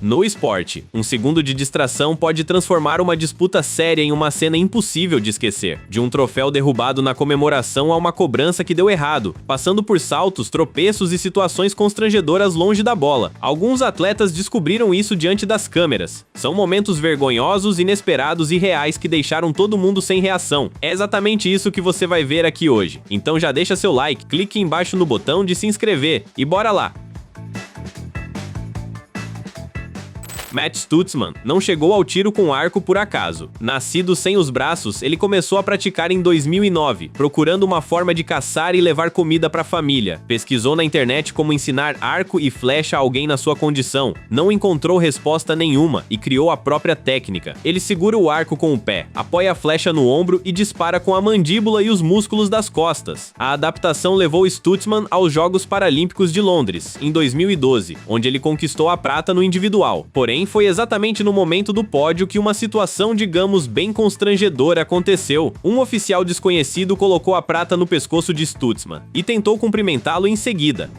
No esporte, um segundo de distração pode transformar uma disputa séria em uma cena impossível de esquecer. De um troféu derrubado na comemoração a uma cobrança que deu errado, passando por saltos, tropeços e situações constrangedoras longe da bola. Alguns atletas descobriram isso diante das câmeras. São momentos vergonhosos, inesperados e reais que deixaram todo mundo sem reação. É exatamente isso que você vai ver aqui hoje. Então já deixa seu like, clique embaixo no botão de se inscrever e bora lá! Matt Stutzman não chegou ao tiro com arco por acaso. Nascido sem os braços, ele começou a praticar em 2009, procurando uma forma de caçar e levar comida para a família. Pesquisou na internet como ensinar arco e flecha a alguém na sua condição. Não encontrou resposta nenhuma e criou a própria técnica. Ele segura o arco com o pé, apoia a flecha no ombro e dispara com a mandíbula e os músculos das costas. A adaptação levou Stutzman aos Jogos Paralímpicos de Londres, em 2012, onde ele conquistou a prata no individual. Porém, foi exatamente no momento do pódio que uma situação, digamos, bem constrangedora aconteceu. Um oficial desconhecido colocou a prata no pescoço de Stutzman e tentou cumprimentá-lo em seguida.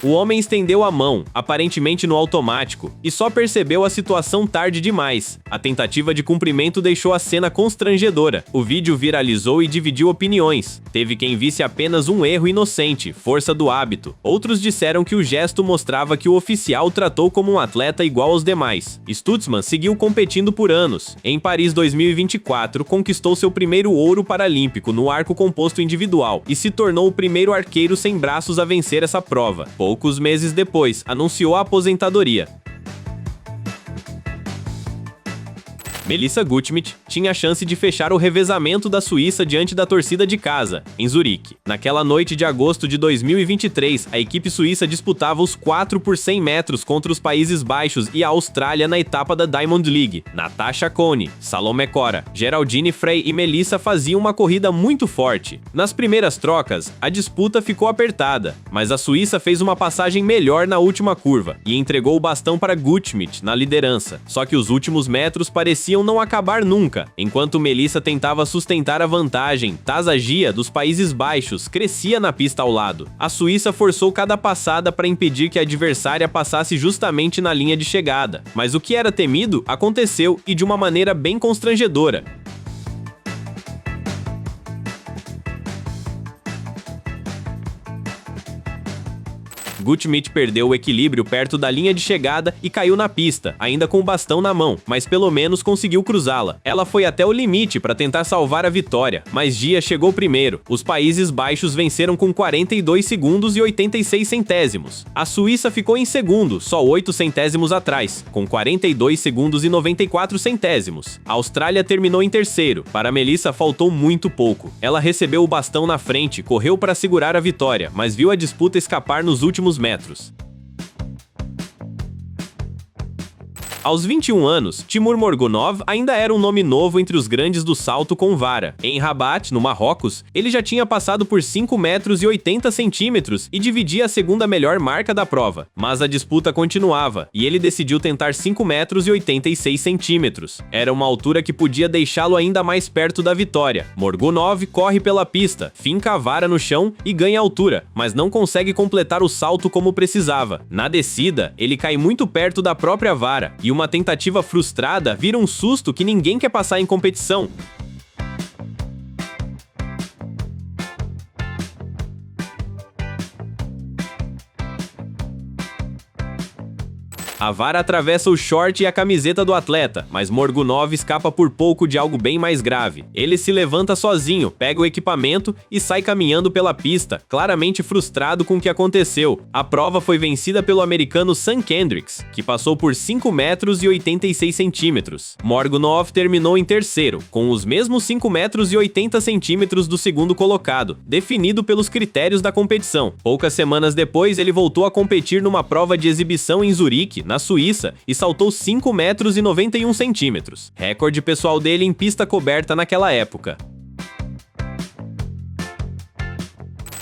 O homem estendeu a mão, aparentemente no automático, e só percebeu a situação tarde demais. A tentativa de cumprimento deixou a cena constrangedora. O vídeo viralizou e dividiu opiniões. Teve quem visse apenas um erro inocente, força do hábito. Outros disseram que o gesto mostrava que o oficial tratou como um atleta igual aos demais. Stutzman seguiu competindo por anos. Em Paris 2024, conquistou seu primeiro ouro paralímpico no arco composto individual e se tornou o primeiro arqueiro sem braços a vencer essa prova. Poucos meses depois, anunciou a aposentadoria. Melissa Gutschmidt tinha a chance de fechar o revezamento da Suíça diante da torcida de casa, em Zurique. Naquela noite de agosto de 2023, a equipe suíça disputava os 4 por 100 metros contra os Países Baixos e a Austrália na etapa da Diamond League. Natasha Cohn, Salomé Cora, Geraldine Frey e Melissa faziam uma corrida muito forte. Nas primeiras trocas, a disputa ficou apertada, mas a Suíça fez uma passagem melhor na última curva e entregou o bastão para Gutschmidt na liderança. Só que os últimos metros pareciam não acabar nunca. Enquanto Melissa tentava sustentar a vantagem, Taza Gia, dos Países Baixos, crescia na pista ao lado. A Suíça forçou cada passada para impedir que a adversária passasse justamente na linha de chegada. Mas o que era temido aconteceu e de uma maneira bem constrangedora. Gutschmidt perdeu o equilíbrio perto da linha de chegada e caiu na pista, ainda com o bastão na mão, mas pelo menos conseguiu cruzá-la. Ela foi até o limite para tentar salvar a vitória, mas Gia chegou primeiro. Os Países Baixos venceram com 42 segundos e 86 centésimos. A Suíça ficou em segundo, só 8 centésimos atrás, com 42 segundos e 94 centésimos. A Austrália terminou em terceiro. Para Melissa faltou muito pouco. Ela recebeu o bastão na frente, correu para segurar a vitória, mas viu a disputa escapar nos últimos metros. Aos 21 anos, Timur Morgunov ainda era um nome novo entre os grandes do salto com vara. Em Rabat, no Marrocos, ele já tinha passado por 5 metros e 80 centímetros e dividia a segunda melhor marca da prova. Mas a disputa continuava, e ele decidiu tentar 5 metros e 86 centímetros. Era uma altura que podia deixá-lo ainda mais perto da vitória. Morgunov corre pela pista, finca a vara no chão e ganha altura, mas não consegue completar o salto como precisava. Na descida, ele cai muito perto da própria vara, e uma tentativa frustrada vira um susto que ninguém quer passar em competição. A vara atravessa o short e a camiseta do atleta, mas Morgunov escapa por pouco de algo bem mais grave. Ele se levanta sozinho, pega o equipamento e sai caminhando pela pista, claramente frustrado com o que aconteceu. A prova foi vencida pelo americano Sam Kendricks, que passou por 5 metros e 86 centímetros. Morgunov terminou em terceiro, com os mesmos 5 metros e 80 centímetros do segundo colocado, definido pelos critérios da competição. Poucas semanas depois, ele voltou a competir numa prova de exibição em Zurique, na Suíça, e saltou 5 metros e 91 centímetros, recorde pessoal dele em pista coberta naquela época.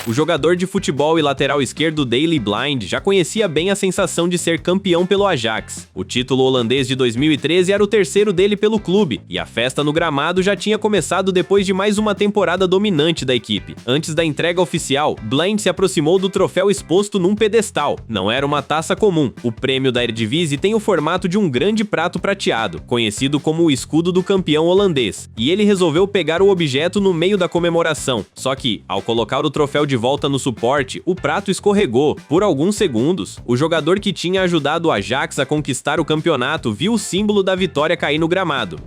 O jogador de futebol e lateral esquerdo Daley Blind já conhecia bem a sensação de ser campeão pelo Ajax. O título holandês de 2013 era o terceiro dele pelo clube, e a festa no gramado já tinha começado depois de mais uma temporada dominante da equipe. Antes da entrega oficial, Blind se aproximou do troféu exposto num pedestal. Não era uma taça comum. O prêmio da Eredivisie tem o formato de um grande prato prateado, conhecido como o escudo do campeão holandês, e ele resolveu pegar o objeto no meio da comemoração. Só que, ao colocar o troféu de volta no suporte, o prato escorregou. Por alguns segundos, o jogador que tinha ajudado o Ajax a conquistar o campeonato viu o símbolo da vitória cair no gramado.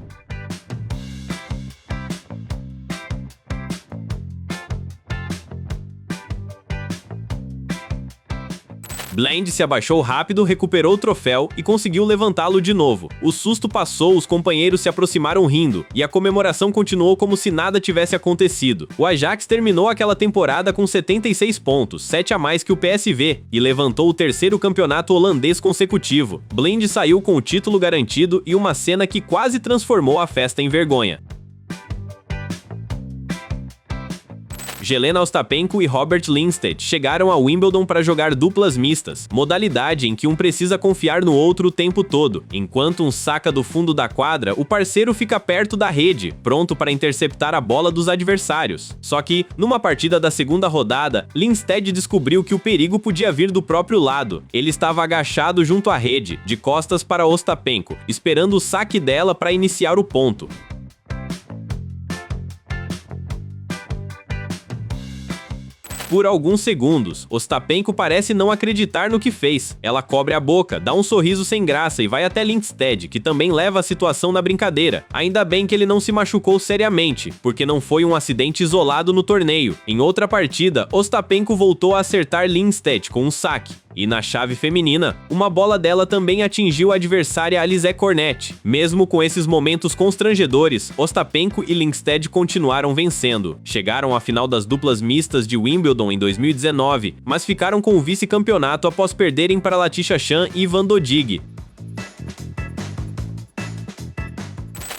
Blind se abaixou rápido, recuperou o troféu e conseguiu levantá-lo de novo. O susto passou, os companheiros se aproximaram rindo, e a comemoração continuou como se nada tivesse acontecido. O Ajax terminou aquela temporada com 76 pontos, 7 a mais que o PSV, e levantou o terceiro campeonato holandês consecutivo. Blind saiu com o título garantido e uma cena que quase transformou a festa em vergonha. Jelena Ostapenko e Robert Lindstedt chegaram a Wimbledon para jogar duplas mistas, modalidade em que um precisa confiar no outro o tempo todo. Enquanto um saca do fundo da quadra, o parceiro fica perto da rede, pronto para interceptar a bola dos adversários. Só que, numa partida da segunda rodada, Lindstedt descobriu que o perigo podia vir do próprio lado. Ele estava agachado junto à rede, de costas para Ostapenko, esperando o saque dela para iniciar o ponto. Por alguns segundos, Ostapenko parece não acreditar no que fez. Ela cobre a boca, dá um sorriso sem graça e vai até Lindstedt, que também leva a situação na brincadeira. Ainda bem que ele não se machucou seriamente, porque não foi um acidente isolado no torneio. Em outra partida, Ostapenko voltou a acertar Lindstedt com um saque. E na chave feminina, uma bola dela também atingiu a adversária Alizé Cornet. Mesmo com esses momentos constrangedores, Ostapenko e Lindstedt continuaram vencendo. Chegaram à final das duplas mistas de Wimbledon em 2019, mas ficaram com o vice-campeonato após perderem para Latisha Chan e Van Dodig.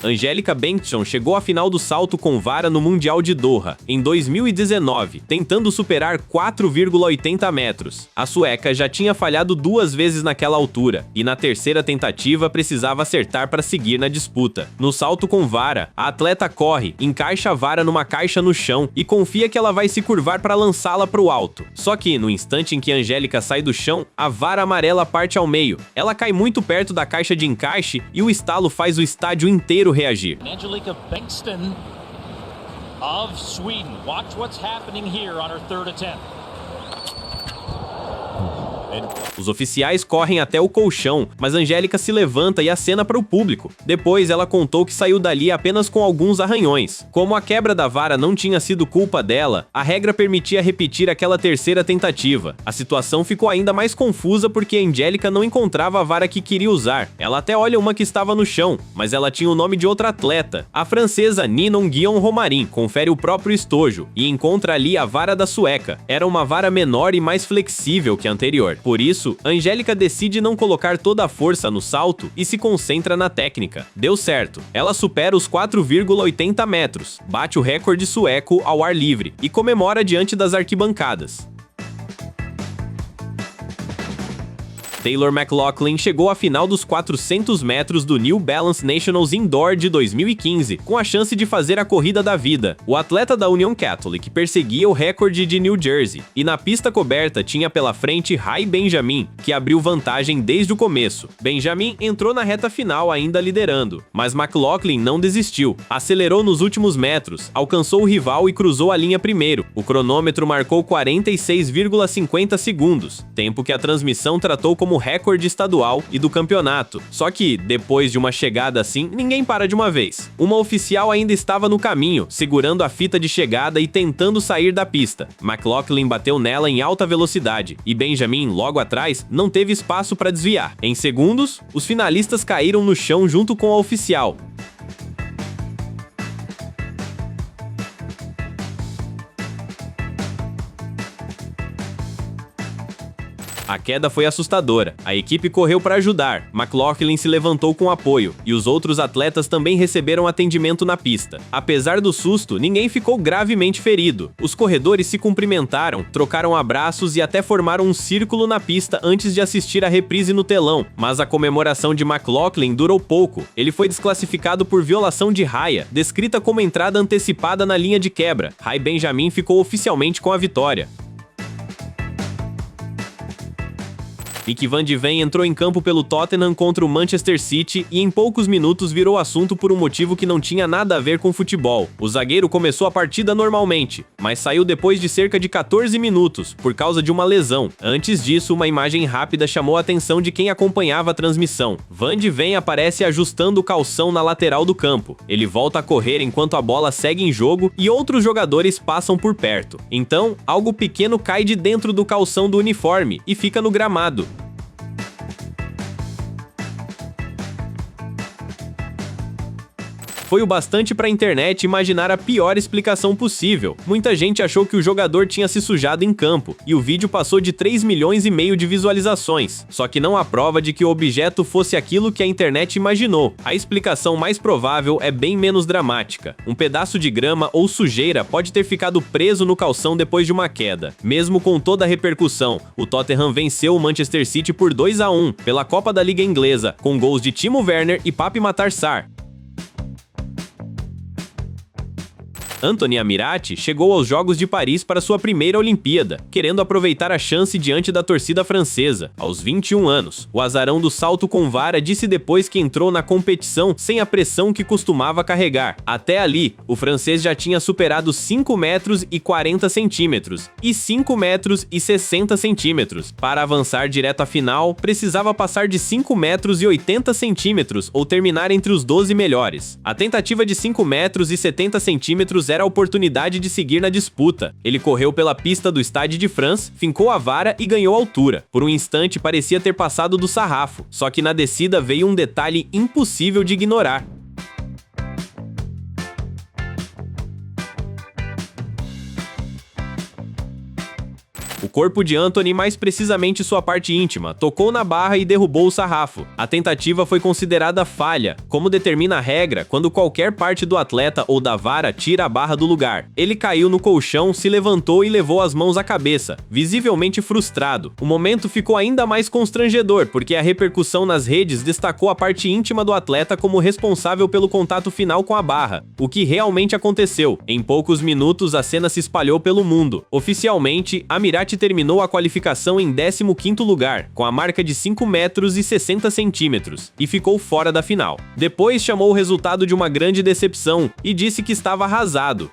Angélica Bengtsson chegou à final do salto com vara no Mundial de Doha, em 2019, tentando superar 4,80 metros. A sueca já tinha falhado 2 vezes naquela altura, e na terceira tentativa precisava acertar para seguir na disputa. No salto com vara, a atleta corre, encaixa a vara numa caixa no chão e confia que ela vai se curvar para lançá-la para o alto. Só que, no instante em que Angélica sai do chão, a vara amarela parte ao meio. Ela cai muito perto da caixa de encaixe e o estalo faz o estádio inteiro reagir. Angelica Bengtsson of Sweden. Watch what's happening here on her third attempt. Os oficiais correm até o colchão, mas Angélica se levanta e acena para o público. Depois, ela contou que saiu dali apenas com alguns arranhões. Como a quebra da vara não tinha sido culpa dela, a regra permitia repetir aquela terceira tentativa. A situação ficou ainda mais confusa porque Angélica não encontrava a vara que queria usar. Ela até olha uma que estava no chão, mas ela tinha o nome de outra atleta. A francesa Ninon Guillon-Romarin confere o próprio estojo e encontra ali a vara da sueca. Era uma vara menor e mais flexível que a anterior. Por isso, Angélica decide não colocar toda a força no salto e se concentra na técnica. Deu certo. Ela supera os 4,80 metros, bate o recorde sueco ao ar livre e comemora diante das arquibancadas. Taylor McLaughlin chegou à final dos 400 metros do New Balance Nationals Indoor de 2015, com a chance de fazer a corrida da vida. O atleta da Union Catholic perseguia o recorde de New Jersey, e na pista coberta tinha pela frente Rai Benjamin, que abriu vantagem desde o começo. Benjamin entrou na reta final ainda liderando, mas McLaughlin não desistiu. Acelerou nos últimos metros, alcançou o rival e cruzou a linha primeiro. O cronômetro marcou 46,50 segundos, tempo que a transmissão tratou como recorde estadual e do campeonato. Só que, depois de uma chegada assim, ninguém para de uma vez. Uma oficial ainda estava no caminho, segurando a fita de chegada e tentando sair da pista. McLaughlin bateu nela em alta velocidade, e Benjamin, logo atrás, não teve espaço para desviar. Em segundos, os finalistas caíram no chão junto com a oficial. A queda foi assustadora. A equipe correu para ajudar. McLaughlin se levantou com apoio e os outros atletas também receberam atendimento na pista. Apesar do susto, ninguém ficou gravemente ferido. Os corredores se cumprimentaram, trocaram abraços e até formaram um círculo na pista antes de assistir a reprise no telão. Mas a comemoração de McLaughlin durou pouco. Ele foi desclassificado por violação de raia, descrita como entrada antecipada na linha de quebra. Ray Benjamin ficou oficialmente com a vitória. Mick Van de Ven entrou em campo pelo Tottenham contra o Manchester City e em poucos minutos virou assunto por um motivo que não tinha nada a ver com futebol. O zagueiro começou a partida normalmente, mas saiu depois de cerca de 14 minutos, por causa de uma lesão. Antes disso, uma imagem rápida chamou a atenção de quem acompanhava a transmissão. Van de Ven aparece ajustando o calção na lateral do campo. Ele volta a correr enquanto a bola segue em jogo e outros jogadores passam por perto. Então, algo pequeno cai de dentro do calção do uniforme e fica no gramado. Foi o bastante para a internet imaginar a pior explicação possível. Muita gente achou que o jogador tinha se sujado em campo, e o vídeo passou de 3,5 milhões de visualizações. Só que não há prova de que o objeto fosse aquilo que a internet imaginou. A explicação mais provável é bem menos dramática. Um pedaço de grama ou sujeira pode ter ficado preso no calção depois de uma queda. Mesmo com toda a repercussão, o Tottenham venceu o Manchester City por 2-1 pela Copa da Liga Inglesa, com gols de Timo Werner e Pape Matar Sarr. Anthony Amirati chegou aos Jogos de Paris para sua primeira Olimpíada, querendo aproveitar a chance diante da torcida francesa. Aos 21 anos, o azarão do salto com vara disse depois que entrou na competição sem a pressão que costumava carregar. Até ali, o francês já tinha superado 5 metros e 40 centímetros e 5 metros e 60 centímetros. Para avançar direto à final, precisava passar de 5 metros e 80 centímetros ou terminar entre os 12 melhores. A tentativa de 5 metros e 70 centímetros era a oportunidade de seguir na disputa. Ele correu pela pista do Stade de France, fincou a vara e ganhou altura. Por um instante parecia ter passado do sarrafo, só que na descida veio um detalhe impossível de ignorar. O corpo de Anthony, mais precisamente sua parte íntima, tocou na barra e derrubou o sarrafo. A tentativa foi considerada falha, como determina a regra quando qualquer parte do atleta ou da vara tira a barra do lugar. Ele caiu no colchão, se levantou e levou as mãos à cabeça, visivelmente frustrado. O momento ficou ainda mais constrangedor, porque a repercussão nas redes destacou a parte íntima do atleta como responsável pelo contato final com a barra, o que realmente aconteceu. Em poucos minutos, a cena se espalhou pelo mundo. Oficialmente, Amirati terminou a qualificação em 15º lugar, com a marca de 5 metros e 60 centímetros, e ficou fora da final. Depois chamou o resultado de uma grande decepção e disse que estava arrasado.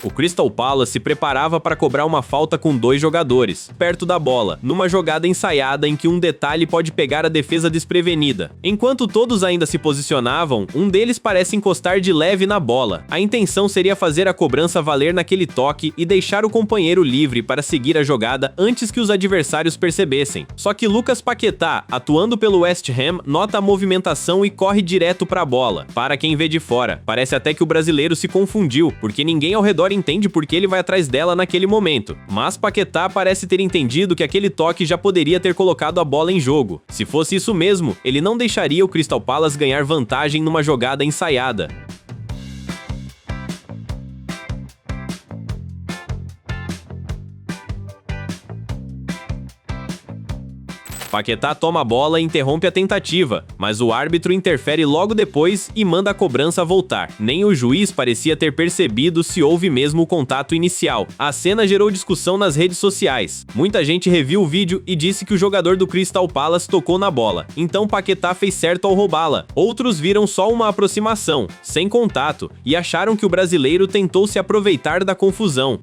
O Crystal Palace se preparava para cobrar uma falta com 2 jogadores, perto da bola, numa jogada ensaiada em que um detalhe pode pegar a defesa desprevenida. Enquanto todos ainda se posicionavam, um deles parece encostar de leve na bola. A intenção seria fazer a cobrança valer naquele toque e deixar o companheiro livre para seguir a jogada antes que os adversários percebessem. Só que Lucas Paquetá, atuando pelo West Ham, nota a movimentação e corre direto para a bola. Para quem vê de fora, parece até que o brasileiro se confundiu, porque ninguém ao redor entende por que ele vai atrás dela naquele momento. Mas Paquetá parece ter entendido que aquele toque já poderia ter colocado a bola em jogo. Se fosse isso mesmo, ele não deixaria o Crystal Palace ganhar vantagem numa jogada ensaiada. Paquetá toma a bola e interrompe a tentativa, mas o árbitro interfere logo depois e manda a cobrança voltar. Nem o juiz parecia ter percebido se houve mesmo o contato inicial. A cena gerou discussão nas redes sociais. Muita gente reviu o vídeo e disse que o jogador do Crystal Palace tocou na bola, então Paquetá fez certo ao roubá-la. Outros viram só uma aproximação, sem contato, e acharam que o brasileiro tentou se aproveitar da confusão.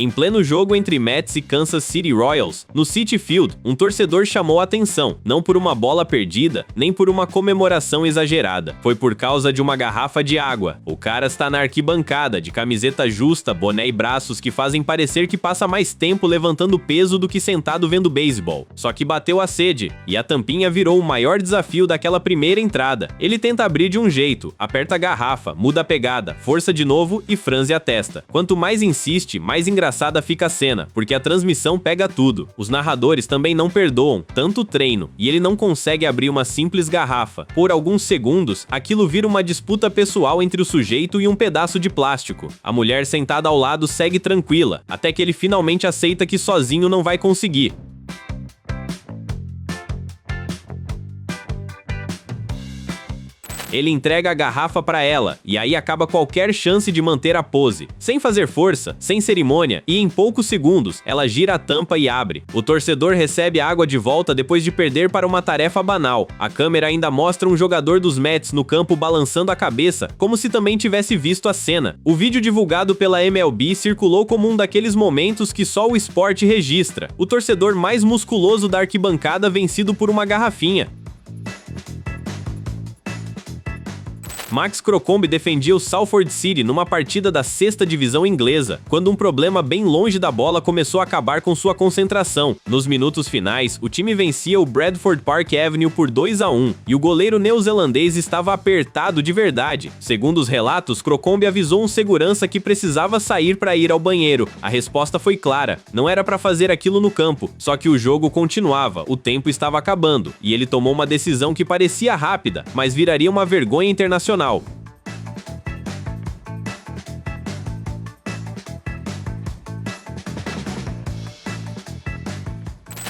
Em pleno jogo entre Mets e Kansas City Royals, no Citi Field, um torcedor chamou a atenção, não por uma bola perdida, nem por uma comemoração exagerada. Foi por causa de uma garrafa de água. O cara está na arquibancada, de camiseta justa, boné e braços que fazem parecer que passa mais tempo levantando peso do que sentado vendo beisebol. Só que bateu a sede, e a tampinha virou o maior desafio daquela primeira entrada. Ele tenta abrir de um jeito, aperta a garrafa, muda a pegada, força de novo e franze a testa. Quanto mais insiste, mais engraçada fica a cena, porque a transmissão pega tudo. Os narradores também não perdoam, tanto treino, e ele não consegue abrir uma simples garrafa. Por alguns segundos, aquilo vira uma disputa pessoal entre o sujeito e um pedaço de plástico. A mulher sentada ao lado segue tranquila, até que ele finalmente aceita que sozinho não vai conseguir. Ele entrega a garrafa para ela, e aí acaba qualquer chance de manter a pose. Sem fazer força, sem cerimônia, e em poucos segundos, ela gira a tampa e abre. O torcedor recebe a água de volta depois de perder para uma tarefa banal. A câmera ainda mostra um jogador dos Mets no campo balançando a cabeça, como se também tivesse visto a cena. O vídeo divulgado pela MLB circulou como um daqueles momentos que só o esporte registra. O torcedor mais musculoso da arquibancada vencido por uma garrafinha. Max Crocombe defendia o Salford City numa partida da 6ª divisão inglesa, quando um problema bem longe da bola começou a acabar com sua concentração. Nos minutos finais, o time vencia o Bradford Park Avenue por 2-1, e o goleiro neozelandês estava apertado de verdade. Segundo os relatos, Crocombe avisou um segurança que precisava sair para ir ao banheiro. A resposta foi clara, não era para fazer aquilo no campo, só que o jogo continuava, o tempo estava acabando, e ele tomou uma decisão que parecia rápida, mas viraria uma vergonha internacional.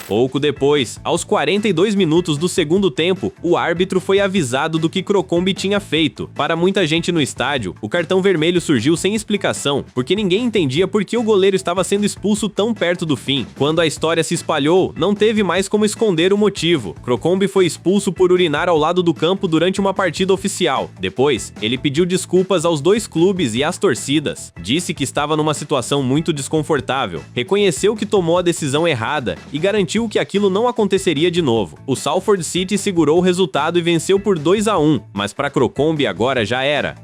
Pouco depois, aos 42 minutos do segundo tempo, o árbitro foi avisado do que Crocombe tinha feito. Para muita gente no estádio, o cartão vermelho surgiu sem explicação, porque ninguém entendia por que o goleiro estava sendo expulso tão perto do fim. Quando a história se espalhou, não teve mais como esconder o motivo. Crocombe foi expulso por urinar ao lado do campo durante uma partida oficial. Depois, ele pediu desculpas aos dois clubes e às torcidas. Disse que estava numa situação muito desconfortável, reconheceu que tomou a decisão errada e garantiu que aquilo não aconteceria de novo. O Salford City segurou o resultado e venceu por 2-1, mas para Crocombe agora já era.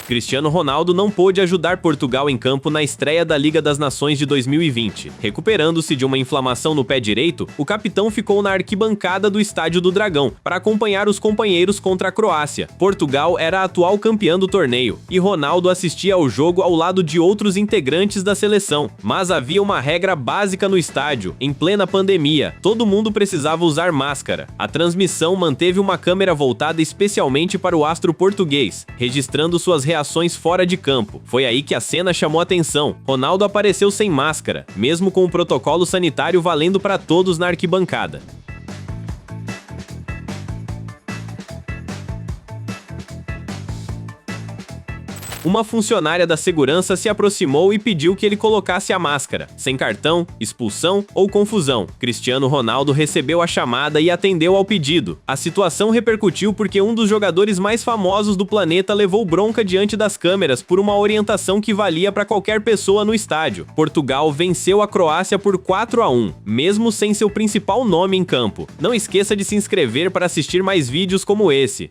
Cristiano Ronaldo não pôde ajudar Portugal em campo na estreia da Liga das Nações de 2020. Recuperando-se de uma inflamação no pé direito, o capitão ficou na arquibancada do Estádio do Dragão para acompanhar os companheiros contra a Croácia. Portugal era a atual campeã do torneio, e Ronaldo assistia ao jogo ao lado de outros integrantes da seleção. Mas havia uma regra básica no estádio, em plena pandemia: todo mundo precisava usar máscara. A transmissão manteve uma câmera voltada especialmente para o astro português, registrando suas reações fora de campo. Foi aí que a cena chamou atenção. Ronaldo apareceu sem máscara, mesmo com o protocolo sanitário valendo para todos na arquibancada. Uma funcionária da segurança se aproximou e pediu que ele colocasse a máscara. Sem cartão, expulsão ou confusão, Cristiano Ronaldo recebeu a chamada e atendeu ao pedido. A situação repercutiu porque um dos jogadores mais famosos do planeta levou bronca diante das câmeras por uma orientação que valia para qualquer pessoa no estádio. Portugal venceu a Croácia por 4-1, mesmo sem seu principal nome em campo. Não esqueça de se inscrever para assistir mais vídeos como esse.